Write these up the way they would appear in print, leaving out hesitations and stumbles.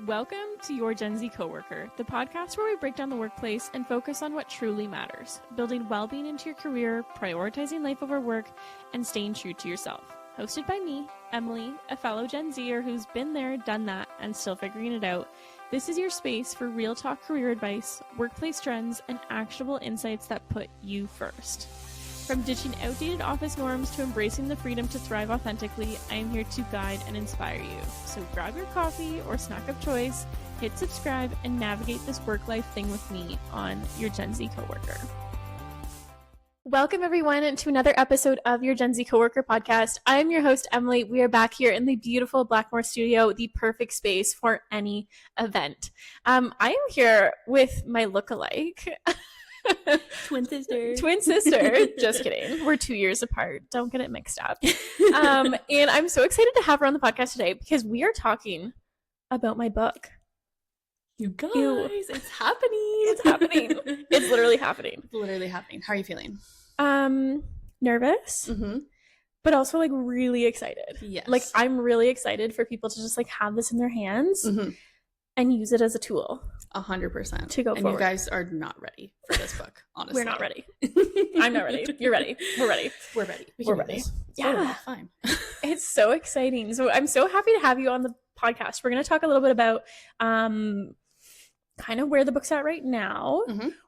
Welcome to Your Gen Z Coworker, the podcast where we break down the workplace and focus on what truly matters, building well-being into your career, prioritizing life over work, and staying true to yourself. Hosted by me, Emily, a fellow Gen Zer who's been there, done that, and still figuring it out. This is your space for real talk career advice, workplace trends, and actionable insights that put you first. From ditching outdated office norms to embracing the freedom to thrive authentically, I am here to guide and inspire you. So grab your coffee or snack of choice, hit subscribe, and navigate this work-life thing with me on Your Gen Z Coworker. Welcome everyone to another episode of Your Gen Z Coworker podcast. I am your host, Emily. We are back here in the beautiful Blackmore studio, the perfect space for any event. I am here with my lookalike. Twin sister. Just kidding. We're 2 years apart. Don't get it mixed up. And I'm so excited to have her on the podcast today because we are talking about my book. You guys, it's happening. It's happening. It's literally happening. It's literally happening. How are you feeling? Nervous, but also like really excited. Yes. Like I'm really excited for people to just like have this in their hands and use it as a tool. 100% to go forward. And you guys are not ready for this book, honestly. We're not ready. I'm not ready. You're ready. We're ready. We're ready. We're ready. Yeah. Fine. It's so exciting. So I'm so happy to have you on the podcast. We're going to talk a little bit about kind of where the book's at right now,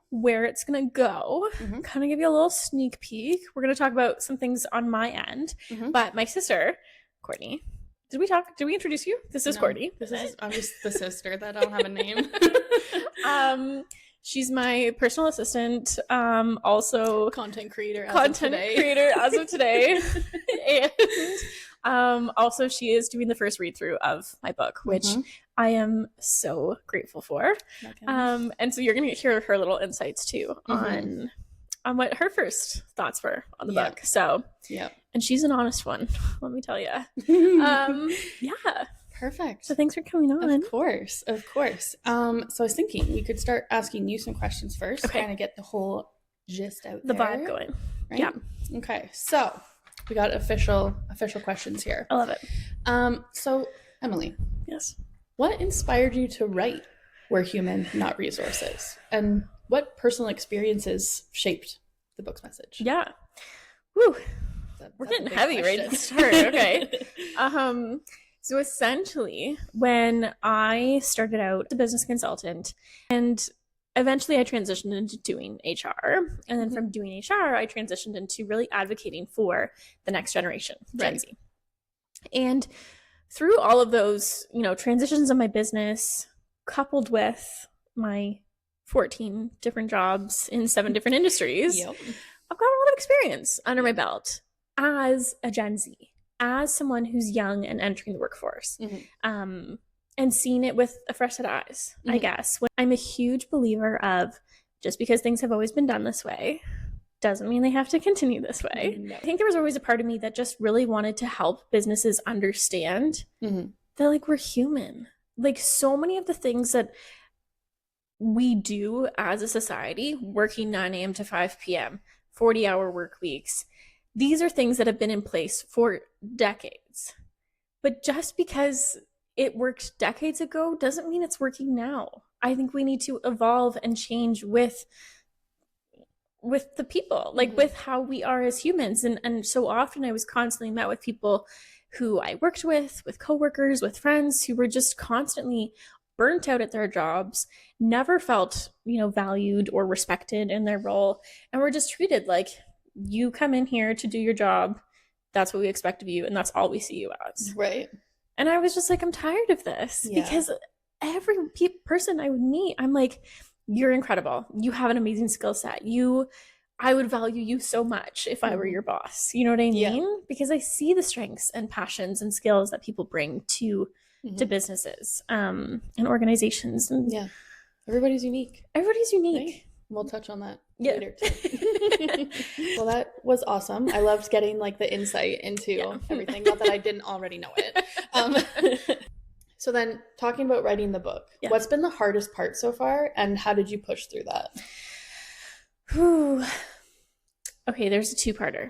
where it's going to go, kind of give you a little sneak peek. We're going to talk about some things on my end, but my sister, Courtney, did we introduce you? This is Courtney. I'm just the sister that don't have a name. She's my personal assistant, also content creator as of today. And also she is doing the first read through of my book, which I am so grateful for. And so you're going to hear her little insights too on what her first thoughts were on the book. So, and she's an honest one, let me tell you. Yeah. Perfect. So thanks for coming on. Of course. So I was thinking we could start asking you some questions first, kind of get the whole gist out the there. vibe going. Right? Yeah. Okay. So we got official questions here. I love it. So Emily. Yes. What inspired you to write We're Human, Not Resources? And what personal experiences shaped the book's message? Yeah. Woo. We're getting heavy right at the start. Okay. So essentially, when I started out as a business consultant, and eventually I transitioned into doing HR, and then from doing HR, I transitioned into really advocating for the next generation, Gen Z. And through all of those, transitions of my business, coupled with my 14 different jobs in 7 different industries, I've got a lot of experience under my belt as a Gen Z, as someone who's young and entering the workforce, and seeing it with a fresh set of eyes, I guess. I'm a huge believer of just because things have always been done this way doesn't mean they have to continue this way. No. I think there was always a part of me that just really wanted to help businesses understand that like we're human. Like so many of the things that we do as a society, working 9 a.m. to 5 p.m., 40-hour work weeks, these are things that have been in place for decades. But just because it worked decades ago doesn't mean it's working now. I think we need to evolve and change with the people, like with how we are as humans. And so often I was constantly met with people who I worked with coworkers, with friends who were just constantly burnt out at their jobs, never felt, valued or respected in their role, and were just treated like, you come in here to do your job, that's what we expect of you, and that's all we see you as. Right. And I was just like, I'm tired of this, because every person I would meet, I'm like, you're incredible. You have an amazing skill set. I would value you so much if I were your boss. You know what I mean? Yeah. Because I see the strengths and passions and skills that people bring to businesses and organizations. And everybody's unique. Right? We'll touch on that later too. Well, that was awesome. I loved getting like the insight into everything. Not that I didn't already know it. So then talking about writing the book, what's been the hardest part so far and how did you push through that? Okay, there's a two-parter.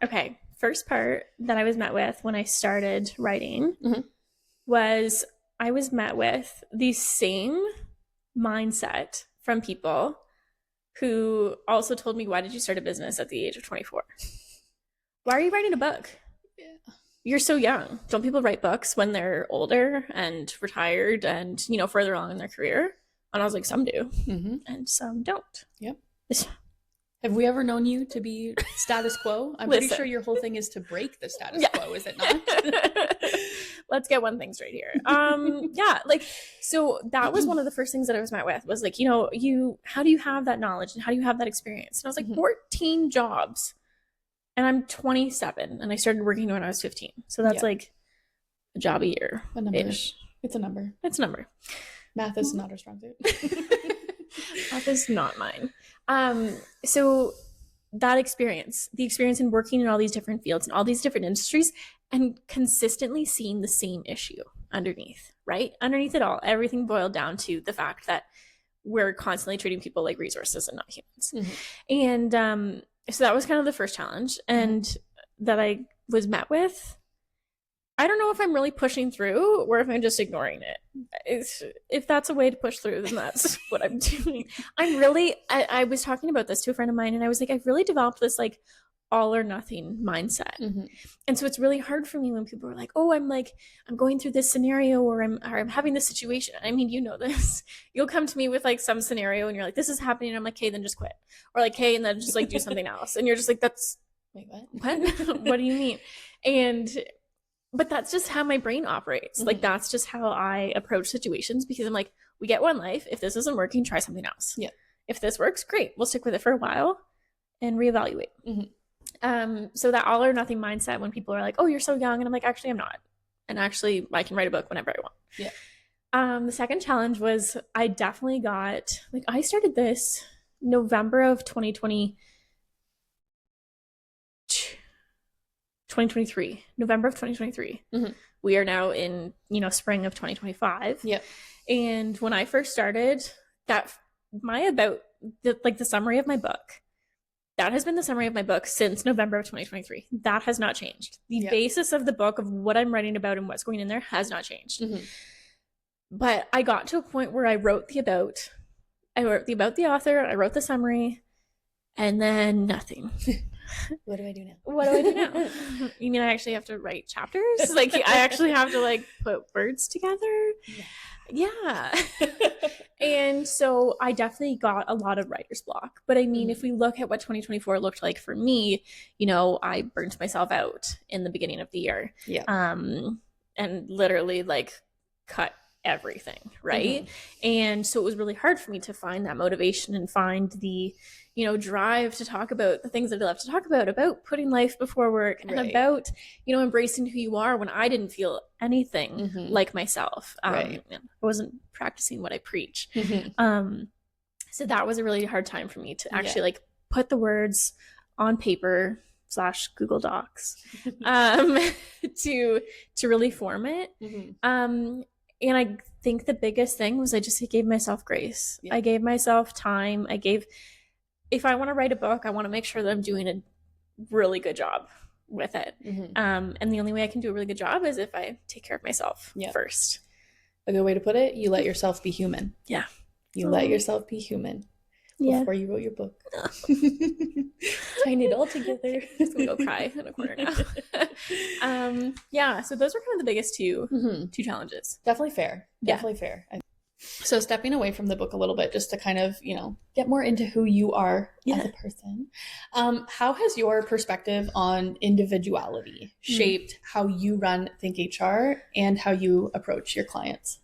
Okay, first part that I was met with when I started writing was I was met with the same mindset from people who also told me, why did you start a business at the age of 24? Why are you writing a book? Yeah. You're so young. Don't people write books when they're older and retired and, you know, further along in their career? And I was like, some do, and some don't. Yep. Have we ever known you to be status quo? I'm pretty sure your whole thing is to break the status quo, is it not? Let's get one thing straight here. Yeah, like, so that was one of the first things that I was met with was like, you know, how do you have that knowledge and how do you have that experience? And I was like, 14 jobs, and I'm 27, and I started working when I was 15. So that's like a job a year. A number-ish. It's a number. It's a number. Math is not our strong suit. Math is not mine. So that experience, the experience in working in all these different fields and all these different industries and consistently seeing the same issue underneath, right? Underneath it all, everything boiled down to the fact that we're constantly treating people like resources and not humans. And so that was kind of the first challenge, and that I was met with. I don't know if I'm really pushing through or if I'm just ignoring it. If that's a way to push through, then that's what I'm doing. I was talking about this to a friend of mine, and I was like, I've really developed this like all or nothing mindset. And so it's really hard for me when people are like, oh, I'm going through this scenario, or I'm having this situation. I mean, you know this. You'll come to me with like some scenario and you're like, this is happening. And I'm like, hey, then just quit. Or like, hey, and then just like do something else. And you're just like, wait, what? What do you mean? But that's just how my brain operates. Like, that's just how I approach situations, because I'm like, we get one life. If this isn't working, try something else. Yeah. If this works, great. We'll stick with it for a while and reevaluate. So that all or nothing mindset, when people are like, oh, you're so young. And I'm like, actually, I'm not. And actually, I can write a book whenever I want. Yeah. The second challenge was I definitely got, like, I started this November of 2023. November of 2023. We are now in, you know, spring of 2025. Yep. And when I first started, the summary of my book, that has been the summary of my book since November of 2023. That has not changed. The basis of the book, of what I'm writing about and what's going in there, has not changed. But I got to a point where I wrote the about the author, I wrote the summary, and then nothing. What do I do now? What do I do now? You mean I actually have to write chapters? Like, I actually have to like put words together? Yeah. And so I definitely got a lot of writer's block. But I mean, if we look at what 2024 looked like for me, you know, I burnt myself out in the beginning of the year. Yeah. And literally like cut everything, right? And so it was really hard for me to find that motivation and find the, you know, drive to talk about the things that I love to talk about putting life before work, and about, you know, embracing who you are, when I didn't feel anything like myself. I wasn't practicing what I preach. So that was a really hard time for me to actually like put the words on paper / Google Docs to really form it. And I think the biggest thing was I gave myself grace. I gave myself time. If I want to write a book, I want to make sure that I'm doing a really good job with it. And the only way I can do a really good job is if I take care of myself first. A good way to put it, you let yourself be human. Yeah. You let yourself be human before you wrote your book. Tying it all together. I'm going to go cry in a corner now. Yeah, so those were kind of the biggest two challenges. Definitely fair. Definitely fair. So stepping away from the book a little bit, just to kind of, you know, get more into who you are as a person. How has your perspective on individuality shaped how you run Think HR and how you approach your clients?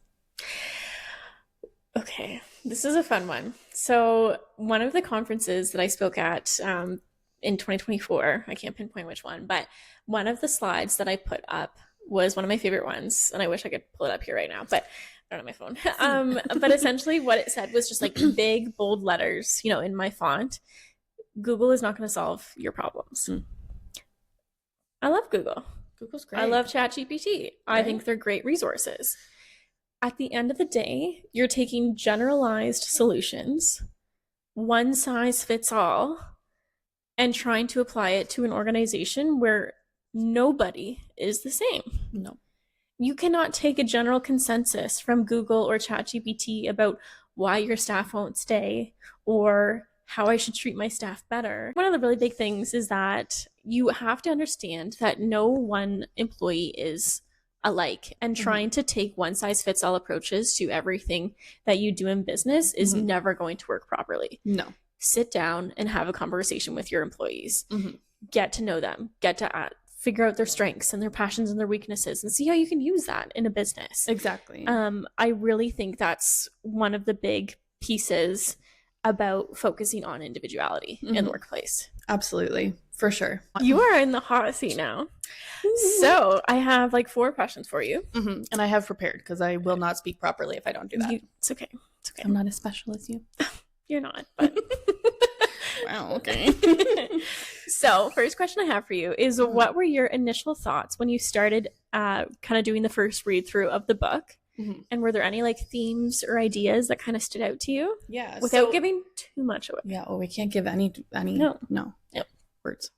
Okay, this is a fun one. So one of the conferences that I spoke at in 2024, I can't pinpoint which one, but one of the slides that I put up was one of my favorite ones, and I wish I could pull it up here right now, but I don't have my phone. But essentially what it said was just like big, bold letters, you know, in my font. Google is not going to solve your problems. I love Google. Google's great. I love ChatGPT. I think they're great resources. At the end of the day, you're taking generalized solutions, one size fits all, and trying to apply it to an organization where nobody is the same. No. You cannot take a general consensus from Google or ChatGPT about why your staff won't stay or how I should treat my staff better. One of the really big things is that you have to understand that no one employee is alike, and trying to take one size fits all approaches to everything that you do in business is never going to work properly. No. Sit down and have a conversation with your employees. Get to know them, get to figure out their strengths and their passions and their weaknesses, and see how you can use that in a business. Exactly. I really think that's one of the big pieces about focusing on individuality in the workplace. Absolutely. For sure. You are in the hot seat now. So I have like 4 questions for you. And I have prepared because I will not speak properly if I don't do that. It's okay. It's okay. I'm not as special as you. You're not, but wow, okay. So first question I have for you is what were your initial thoughts when you started kind of doing the first read through of the book? And were there any like themes or ideas that kind of stood out to you? Yeah. Without giving too much away. Yeah. Oh, we can't give any No. Yep. Words.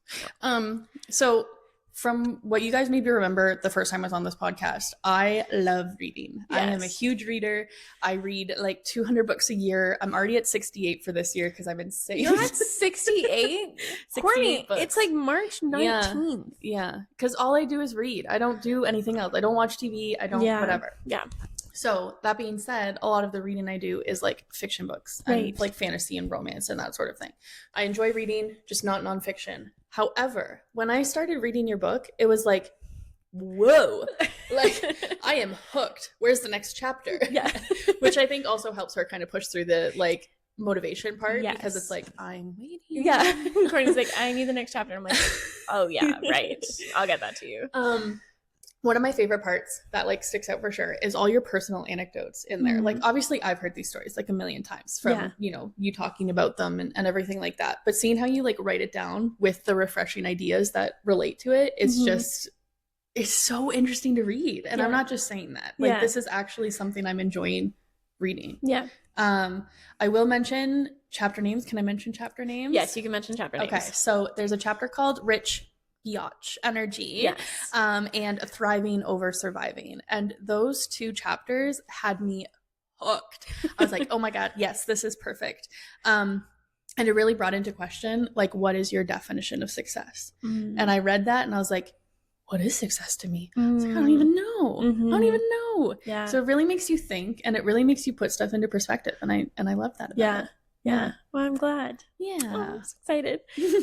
So from what you guys maybe remember the first time I was on this podcast, I love reading. Yes. I am a huge reader. I read like 200 books a year. I'm already at 68 for this year because I'm insane. You're at 68? Courtney, it's like March 19th. Yeah. Because all I do is read. I don't do anything else. I don't watch TV. I don't whatever. Yeah. So that being said, a lot of the reading I do is like fiction books and like fantasy and romance and that sort of thing. I enjoy reading, just not nonfiction. However, when I started reading your book, it was like, whoa, like I am hooked. Where's the next chapter? Yeah. Which I think also helps her kind of push through the like motivation part because it's like, I'm waiting. Yeah. Courtney's like, I need the next chapter. I'm like, oh yeah, right. I'll get that to you. One of my favorite parts that like sticks out for sure is all your personal anecdotes in there. Like obviously I've heard these stories like a million times from, you know, you talking about them and everything like that. But seeing how you like write it down with the refreshing ideas that relate to it is just, it's so interesting to read. And I'm not just saying that. Like this is actually something I'm enjoying reading. Yeah. I will mention chapter names. Can I mention chapter names? Yes, you can mention chapter names. Okay. So there's a chapter called Rich Biatch Energy, yes. And Thriving Over Surviving. And those 2 chapters had me hooked. I was like, oh my God, yes, this is perfect. And it really brought into question, like, what is your definition of success? And I read that and I was like, what is success to me? I was like, I don't even know. I don't even know. Yeah. So it really makes you think and it really makes you put stuff into perspective. And I love that about it. Yeah. Well, I'm glad. Yeah. Oh, I'm so excited.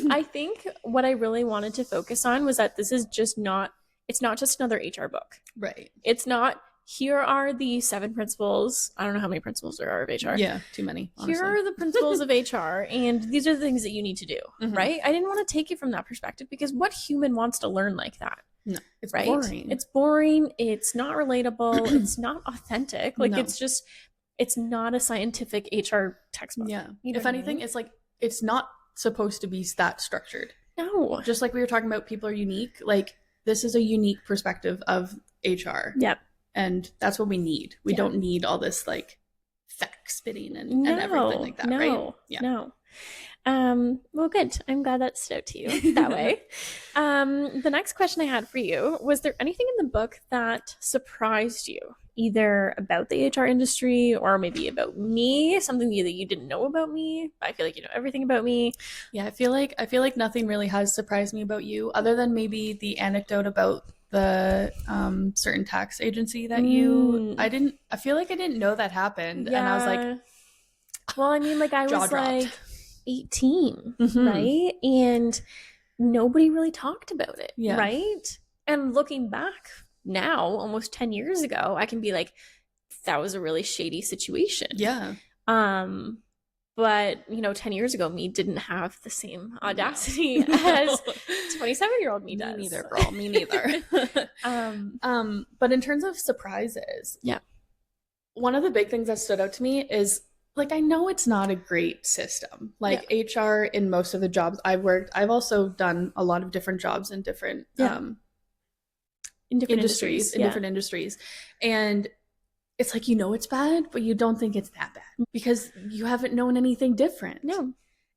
I think what I really wanted to focus on was that this is just not, it's not just another HR book. Right. It's not, here are the 7 principles. I don't know how many principles there are of HR. Yeah, too many. Honestly. Here are the principles of HR, and these are the things that you need to do, right? I didn't want to take it from that perspective because what human wants to learn like that? No, it's right? boring. It's boring. It's not relatable. It's not authentic. Like it's just, it's not a scientific HR textbook. Yeah. If anything, it's like, it's not supposed to be that structured. No. Just like we were talking about, people are unique. Like this is a unique perspective of HR. Yep. And that's what we need. We don't need all this like fact spitting and everything like that, right? Yeah. No. Well, good. I'm glad that stood out to you that way. The next question I had for you was there anything in the book that surprised you, either about the HR industry or maybe about me, something that you didn't know about me? I feel like you know everything about me. Yeah, I feel like nothing really has surprised me about you, other than maybe the anecdote about the certain tax agency that I feel like I didn't know that happened. Yeah. And I was like, well, I mean, like I was like 18, right? And nobody really talked about it, right? And looking back now, almost 10 years ago, I can be like, that was a really shady situation. Yeah. But, you know, 10 years ago, me didn't have the same audacity as 27-year-old me does. Me neither, girl. Me neither. But in terms of surprises, one of the big things that stood out to me is, like, I know it's not a great system. Like, HR in most of the jobs I've worked, I've also done a lot of different jobs in different industries. Different industries. And it's like, you know it's bad, but you don't think it's that bad because you haven't known anything different. No.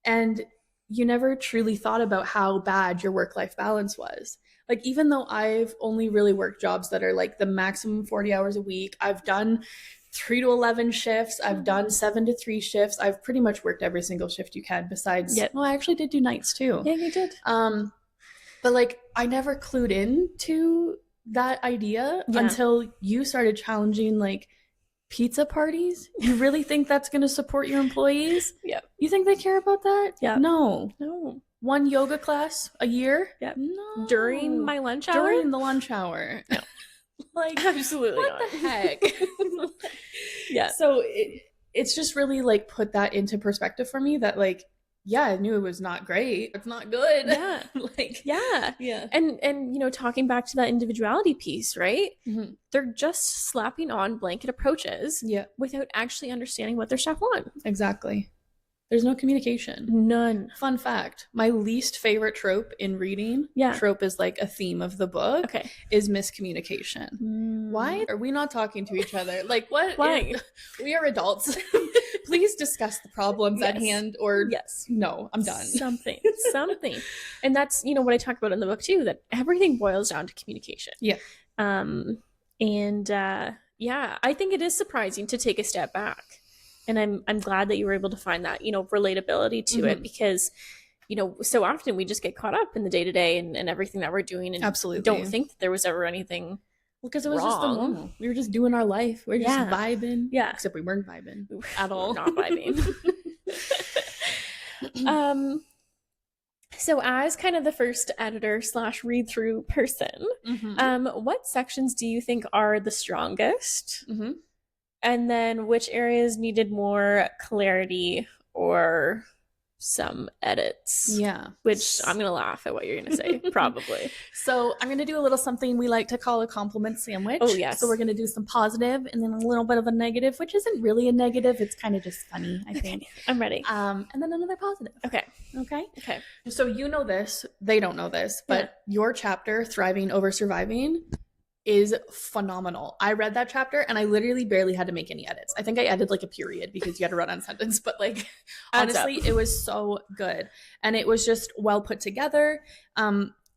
And you never truly thought about how bad your work-life balance was. Like, even though I've only really worked jobs that are like the maximum 40 hours a week, I've done 3 to 11 shifts. I've done 7 to 3 shifts. I've pretty much worked every single shift you can besides, well, I actually did do nights too. Yeah, you did. But like, I never clued in to that idea until you started challenging like pizza parties. You really think that's going to support your employees? Yeah. You think they care about that? Yeah. No. 1 yoga class a year? Yeah. No. During my lunch hour? During the lunch hour. No. Like, absolutely what not. the heck? Yeah. So it's just really like put that into perspective for me that like, yeah, I knew it was not great. It's not good. Yeah. Like, yeah. Yeah. And you know, talking back to that individuality piece, right? Mm-hmm. They're just slapping on blanket approaches without actually understanding what their staff want. Exactly. There's no communication. None. Fun fact, my least favorite trope in reading, trope is like a theme of the book, is miscommunication. Why are we not talking to each other? Like, what? Why? We are adults. Please discuss the problems at hand, or no, I'm done. Something. And that's, you know, what I talk about in the book too, that everything boils down to communication. Yeah. I think it is surprising to take a step back. And I'm glad that you were able to find that, you know, relatability to it, because, you know, so often we just get caught up in the day-to-day and everything that we're doing, and don't think that there was ever anything because it was just the normal. We were just doing our life. We were just vibing. Yeah. Except we weren't vibing at all. Not vibing. So as kind of the first editor / read-through person, what sections do you think are the strongest? And then which areas needed more clarity or some edits? Yeah. Which I'm going to laugh at what you're going to say, probably. So I'm going to do a little something we like to call a compliment sandwich. Oh, yes. So we're going to do some positive and then a little bit of a negative, which isn't really a negative. It's kind of just funny, I think. I'm ready. And then another positive. Okay. So you know this. They don't know this. But your chapter, Thriving Over Surviving, is phenomenal. I read that chapter and I literally barely had to make any edits. I think I added like a period because you had to run on a sentence, but like honestly, it was so good. And it was just well put together.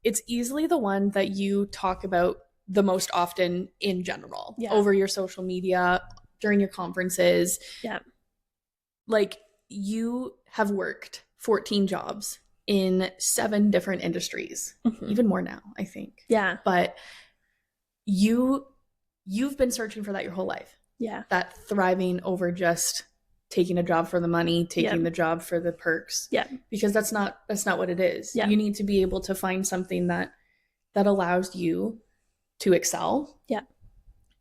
It's easily the one that you talk about the most often in general, over your social media, during your conferences. Yeah. Like, you have worked 14 jobs in 7 different industries, even more now, I think. Yeah. But you've been searching for that your whole life. Yeah. That thriving over just taking a job for the money, taking the job for the perks. Yeah. Because that's not what it is. Yeah. You need to be able to find something that allows you to excel. Yeah.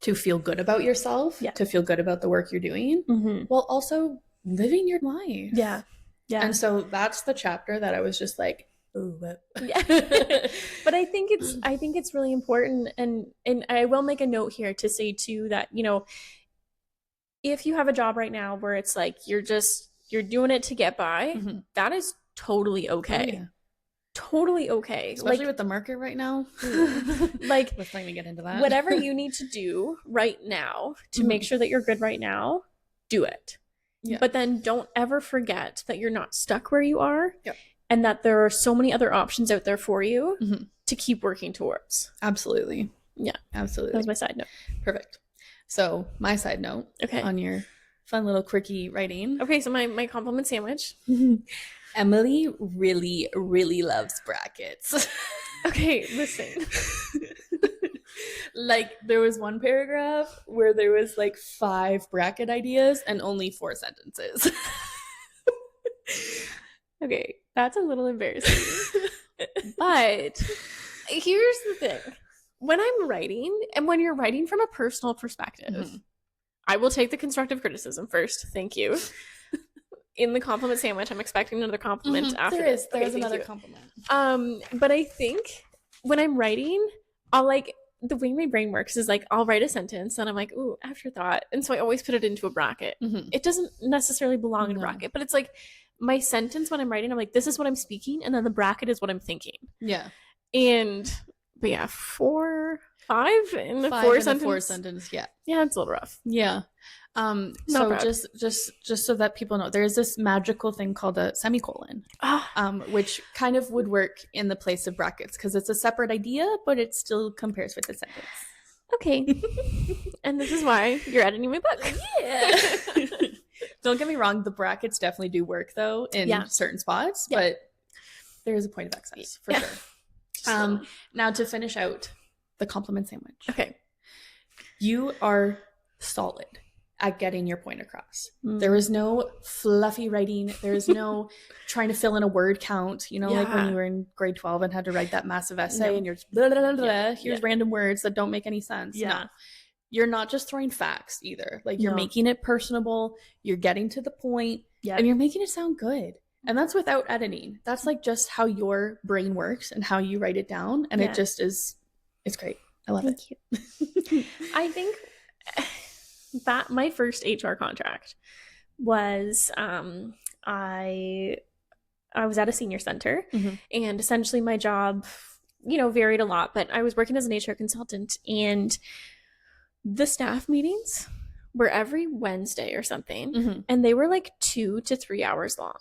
To feel good about yourself. Yeah. To feel good about the work you're doing. While also living your life. Yeah. Yeah. And so that's the chapter that I was just like, ooh, but but I think it's really important, and I will make a note here to say too that, you know, if you have a job right now where it's like you're doing it to get by, that is totally okay. Oh, yeah. Totally okay. Especially with the market right now. Like, let's not even get into that. Whatever you need to do right now to make sure that you're good right now, do it. Yeah. But then don't ever forget that you're not stuck where you are. Yep. And that there are so many other options out there for you to keep working towards. Absolutely. Yeah. Absolutely. That was my side note. Perfect. So my side note on your fun little quirky writing. Okay, so my compliment sandwich. Emily really, really loves brackets. Okay, listen. Like, there was one paragraph where there was like 5 bracket ideas and only 4 sentences. Okay, that's a little embarrassing. But here's the thing. When I'm writing, and when you're writing from a personal perspective, I will take the constructive criticism first. Thank you. In the compliment sandwich, I'm expecting another compliment after this. There is another compliment. But I think when I'm writing, I'll like, the way my brain works is like, I'll write a sentence and I'm like, ooh, afterthought. And so I always put it into a bracket. It doesn't necessarily belong in a bracket, but it's like, my sentence when I'm writing, I'm like, this is what I'm speaking, and then the bracket is what I'm thinking. Yeah. But yeah, 4, 5 in the 4 sentence. Yeah. Yeah, it's a little rough. Yeah. So just so that people know, there's this magical thing called a semicolon, which kind of would work in the place of brackets because it's a separate idea, but it still compares with the sentence. Okay. And this is why you're editing my book. Yeah. Don't get me wrong, the brackets definitely do work though in certain spots, but there is a point of excess for sure. Now to finish out the compliment sandwich. Okay. You are solid at getting your point across. There is no fluffy writing. There is no trying to fill in a word count, like when you were in grade 12 and had to write that massive essay and you're just blah, blah, blah, blah. Here's random words that don't make any sense. Yeah. No. You're not just throwing facts either. Like you're making it personable, you're getting to the point, and you're making it sound good. And that's without editing. That's like just how your brain works and how you write it down. And it just is, it's great. I love it. Thank you. I think that my first HR contract was I was at a senior center, and essentially my job, varied a lot, but I was working as an HR consultant, and the staff meetings were every Wednesday or something, and they were like 2 to 3 hours long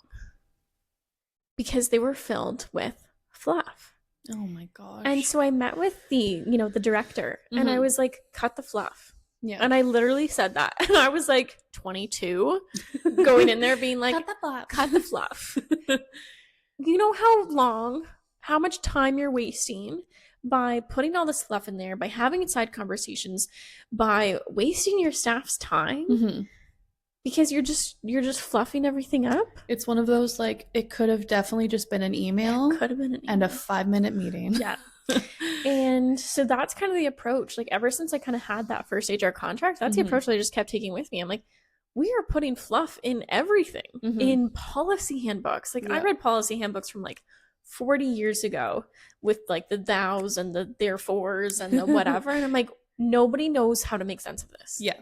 because they were filled with fluff. Oh my gosh. And so I met with the director, and I was like, cut the fluff. Yeah. And I literally said that. And I was like 22 going in there being like, cut the fluff. You know how much time you're wasting by putting all this fluff in there, by having inside conversations, by wasting your staff's time because you're just fluffing everything up. It's one of those, like, it could have definitely just been an email. It could have been an email. And a 5-minute meeting. Yeah. And so that's kind of the approach. Like, ever since I kind of had that first HR contract, that's the approach that I just kept taking with me. I'm like, we are putting fluff in everything, in policy handbooks. Like, I read policy handbooks from like 40 years ago with like the thous and the therefores and the whatever. And I'm like, nobody knows how to make sense of this. Yeah.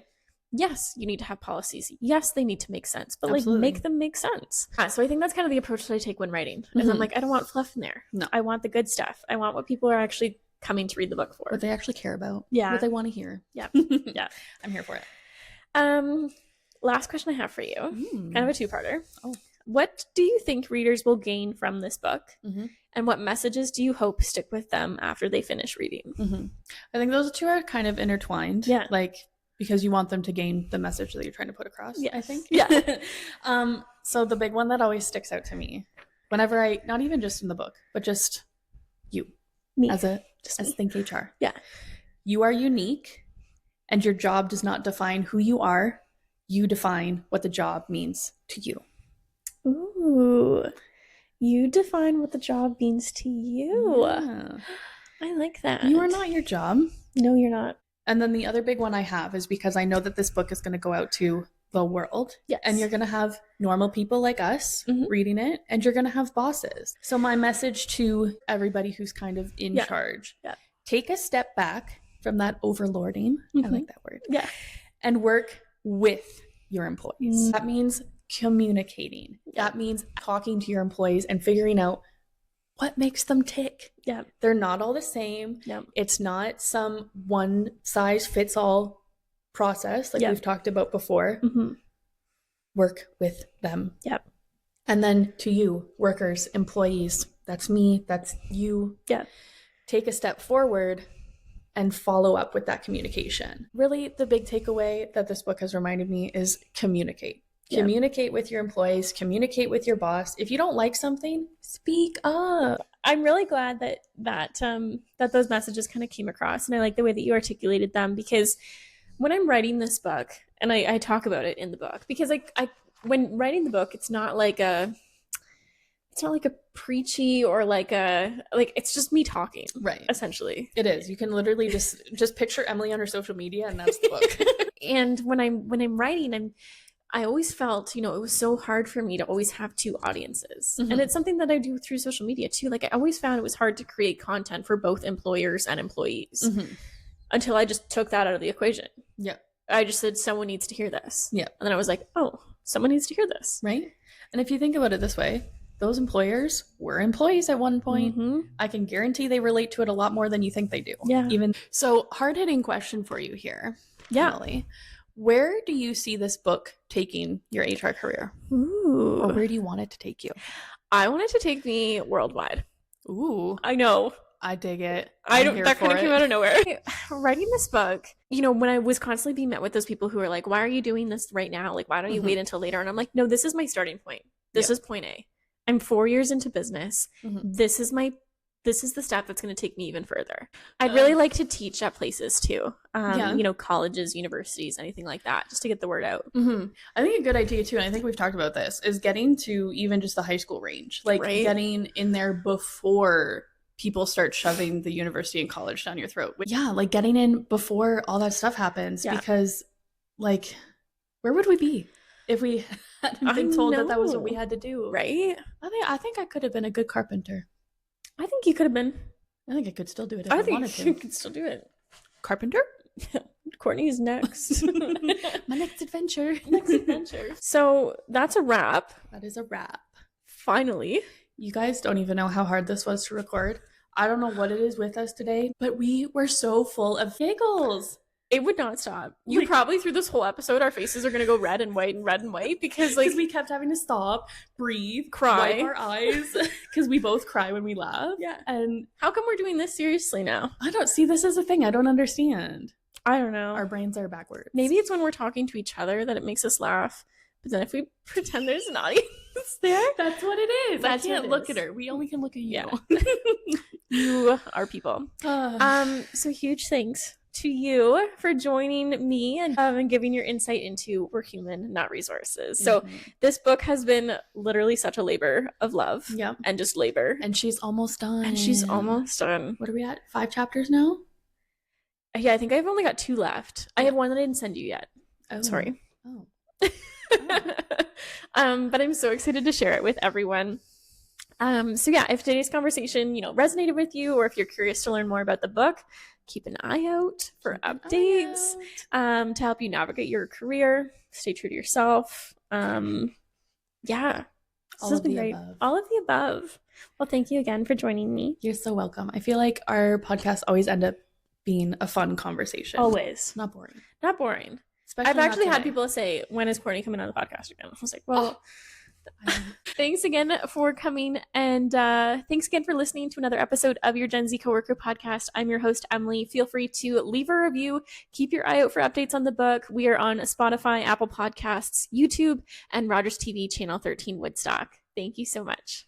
Yes, you need to have policies. Yes, they need to make sense, but like make them make sense. So I think that's kind of the approach that I take when writing. Is I'm like, I don't want fluff in there. No, I want the good stuff. I want what people are actually coming to read the book for. What they actually care about. Yeah. What they want to hear. Yeah. Yeah. I'm here for it. Last question I have for you. Kind of a two-parter. Oh. What do you think readers will gain from this book? And what messages do you hope stick with them after they finish reading? I think those two are kind of intertwined. Yeah. Like, because you want them to gain the message that you're trying to put across, I think. Yeah. So the big one that always sticks out to me whenever I, not even just in the book, but just you, me, as Think HR. Yeah. You are unique, and your job does not define who you are. You define what the job means to you. Ooh. You define what the job means to you. Yeah. I like that. You are not your job. No, you're not. And then the other big one I have is because I know that this book is going to go out to the world. Yes. And you're going to have normal people like us reading it, and you're going to have bosses. So my message to everybody who's kind of in charge, take a step back from that overlording. I like that word. Yeah. And work with your employees. That means communicating. That means talking to your employees and figuring out what makes them tick. Yeah. They're not all the same. Yep. It's not some one size fits all process like we've talked about before. Work with them. Yep. And then to you, workers, employees, that's me, that's you. Yeah. Take a step forward and follow up with that communication. Really, the big takeaway that this book has reminded me is communicate. Yeah. Communicate with your employees, communicate with your boss. If you don't like something, speak up. I'm really glad that those messages kind of came across, and I like the way that you articulated them, because when I'm writing this book, and I talk about it in the book, because I when writing the book, it's not like a preachy or like it's just me talking, right? Essentially, it is. You can literally just picture Emily on her social media, and that's the book. And when I'm writing, I always felt, it was so hard for me to always have two audiences. And it's something that I do through social media too. Like, I always found it was hard to create content for both employers and employees until I just took that out of the equation. Yeah. I just said, someone needs to hear this. Yeah. And then I was like, oh, someone needs to hear this. Right. And if you think about it this way, those employers were employees at one point. I can guarantee they relate to it a lot more than you think they do. Yeah. So, hard-hitting question for you here. Yeah. Emily. Where do you see this book taking your HR career? Ooh. Or where do you want it to take you? I want it to take me worldwide. Ooh. I know. I dig it. That kind of came out of nowhere. Writing this book, you know, when I was constantly being met with those people who are like, why are you doing this right now? Like, why don't you wait until later? And I'm like, no, this is my starting point. This is point A. I'm 4 years into business. This is the step that's going to take me even further. I'd really like to teach at places too. You know, colleges, universities, anything like that, just to get the word out. I think a good idea too, and I think we've talked about this, is getting to even just the high school range. Like getting in there before people start shoving the university and college down your throat. Yeah, like getting in before all that stuff happens, because like, where would we be if we hadn't been told that was what we had to do? Right? I think I could have been a good carpenter. I think you could have been. I think I could still do it if I wanted to. You could still do it. Carpenter? Courtney's next. My next adventure. So that's a wrap. That is a wrap. Finally. You guys don't even know how hard this was to record. I don't know what it is with us today, but we were so full of giggles. It would not stop. You probably through this whole episode, our faces are going to go red and white and red and white because we kept having to stop, breathe, cry, wipe our eyes because we both cry when we laugh. Yeah. And how come we're doing this seriously now? I don't see this as a thing. I don't understand. I don't know. Our brains are backwards. Maybe it's when we're talking to each other that it makes us laugh. But then if we pretend there's an audience there, that's what it is. I can't look at her. We only can look at you. Yeah. You are people. So huge thanks to you for joining me and giving your insight into we're human, not resources. So this book has been literally such a labor of love. Yeah. And just labor. And she's almost done. What are we at? 5 chapters now? Yeah, I think I've only got 2 left. I have one that I didn't send you yet. Oh. Sorry. Oh. But I'm so excited to share it with everyone. So yeah, if today's conversation, resonated with you, or if you're curious to learn more about the book, keep an eye out for updates to help you navigate your career. Stay true to yourself. Yeah. All of the above. All of the above. Well, thank you again for joining me. You're so welcome. I feel like our podcasts always end up being a fun conversation. Always. Not boring. Not boring. Especially I've actually had people say, when is Courtney coming on the podcast again? I was like, well, thanks again for coming. And thanks again for listening to another episode of your Gen Z Coworker podcast. I'm your host, Emily. Feel free to leave a review. Keep your eye out for updates on the book. We are on Spotify, Apple Podcasts, YouTube, and Rogers TV Channel 13 Woodstock. Thank you so much.